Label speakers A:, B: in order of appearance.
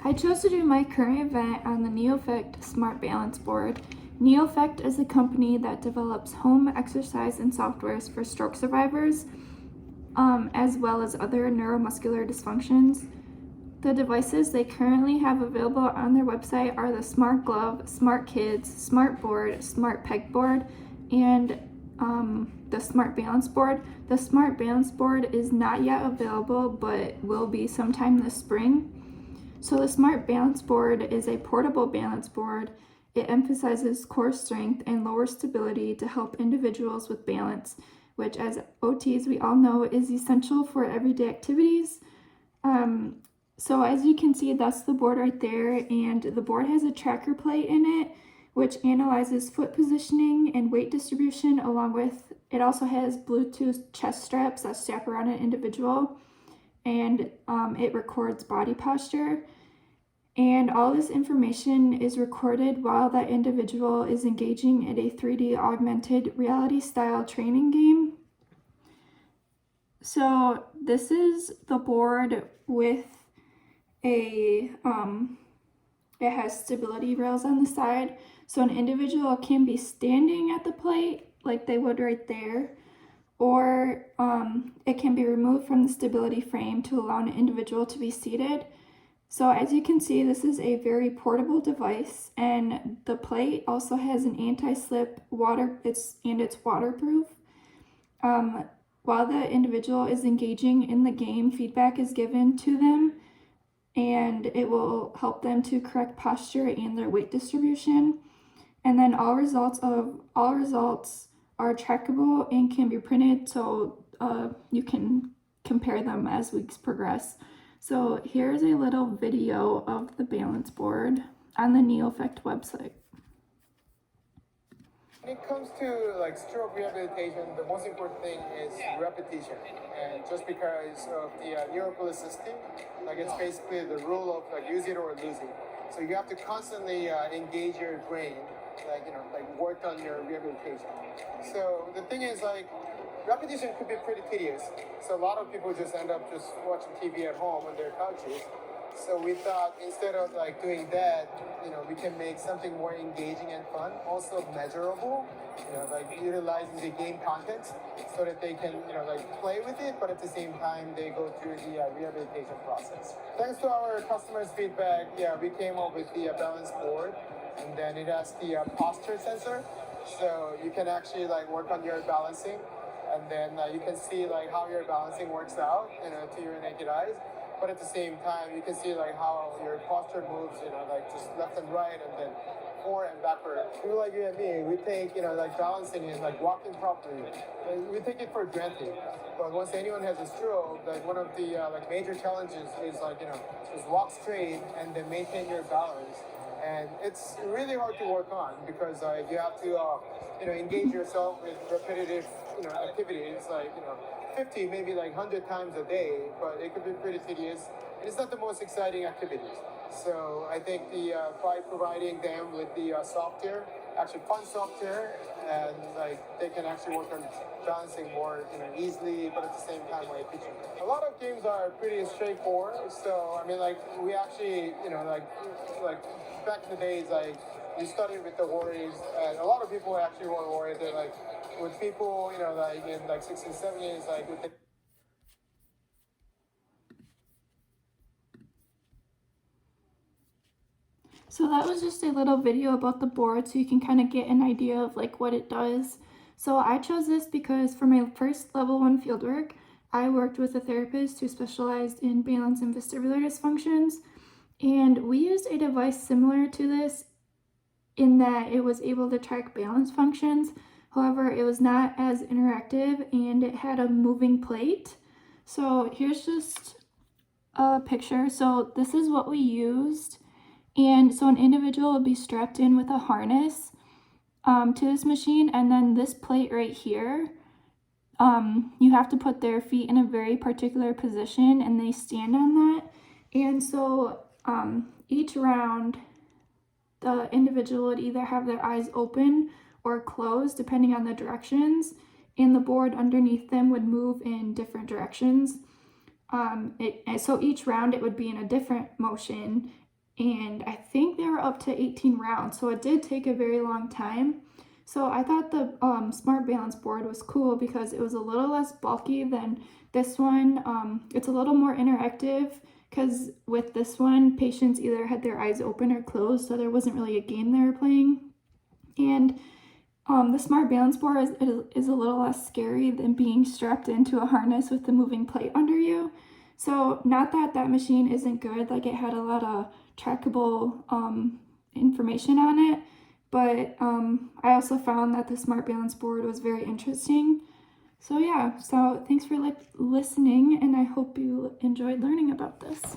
A: I chose to do my current event on the NeoFect Smart Balance Board. NeoFect is a company that develops home exercise and softwares for stroke survivors, as well as other neuromuscular dysfunctions. The devices they currently have available on their website are the Smart Glove, Smart Kids, Smart Board, Smart Pegboard, and the Smart Balance Board. The Smart Balance Board is not yet available, but will be sometime this spring. So the Smart Balance Board is a portable balance board. It emphasizes core strength and lower stability to help individuals with balance, which as OTs we all know is essential for everyday activities. So as you can see, that's the board right there, and the board has a tracker plate in it, which analyzes foot positioning and weight distribution, along with, it also has Bluetooth chest straps that strap around an individual, and it records body posture. And all this information is recorded while that individual is engaging in a 3D augmented reality style training game. So this is the board with it has stability rails on the side. So an individual can be standing at the plate like they would right there, or it can be removed from the stability frame to allow an individual to be seated. So as you can see, this is a very portable device, and the plate also has an anti-slip water, it's waterproof. While the individual is engaging in the game, feedback is given to them, and it will help them to correct posture and their weight distribution. And then all results are trackable and can be printed, so you can compare them as weeks progress. So here's a little video of the balance board on the NeoFect website.
B: When it comes to like stroke rehabilitation, the most important thing is repetition. And just because of the neuroplasticity, like it's basically the rule of like use it or lose it. So you have to constantly engage your brain, like work on your rehabilitation. So the thing is like repetition could be pretty tedious. So a lot of people just end up just watching TV at home on their couches. So we thought instead of like doing that, we can make something more engaging and fun, also measurable, like utilizing the game content so that they can, like play with it, but at the same time they go through the rehabilitation process. Thanks to our customers' feedback, we came up with the balance board, and then it has the posture sensor. So you can actually like work on your balancing, and then you can see like how your balancing works out, to your naked eyes. But at the same time, you can see like how your posture moves, like just left and right, and then forward and backward. People like you and me, we take, like balancing and like walking properly. We take it for granted. But once anyone has a stroke, like one of the like major challenges is like, just walk straight and then maintain your balance. And it's really hard to work on because you have to, engage yourself with repetitive, activities like, 50, maybe like 100 times a day, but it could be pretty tedious. And it's not the most exciting activities. So I think by providing them with the software, actually fun software, and like they can actually work on balancing more, easily, but at the same time more efficiently. A lot of games are pretty straightforward. So I mean, like we actually, like back in the days, like we studied with the Warriors, and a lot of people actually were worried that like with people, like in like 60s, 70s, like with the
A: So that was just a little video about the board so you can kind of get an idea of like what it does. So I chose this because for my first level 1 fieldwork, I worked with a therapist who specialized in balance and vestibular dysfunctions, and we used a device similar to this in that it was able to track balance functions. However, it was not as interactive and it had a moving plate. So here's just a picture. So this is what we used. And so an individual would be strapped in with a harness to this machine, and then this plate right here, you have to put their feet in a very particular position and they stand on that. And so each round, the individual would either have their eyes open or closed depending on the directions, and the board underneath them would move in different directions. So each round it would be in a different motion, and I think they were up to 18 rounds, so it did take a very long time. So I thought the Smart Balance board was cool because it was a little less bulky than this one. It's a little more interactive because with this one, patients either had their eyes open or closed, so there wasn't really a game they were playing. And the Smart Balance board is a little less scary than being strapped into a harness with the moving plate under you. So not that that machine isn't good, like it had a lot of trackable information on it, but I also found that the Smart Balance board was very interesting. So yeah, so thanks for listening, and I hope you enjoyed learning about this.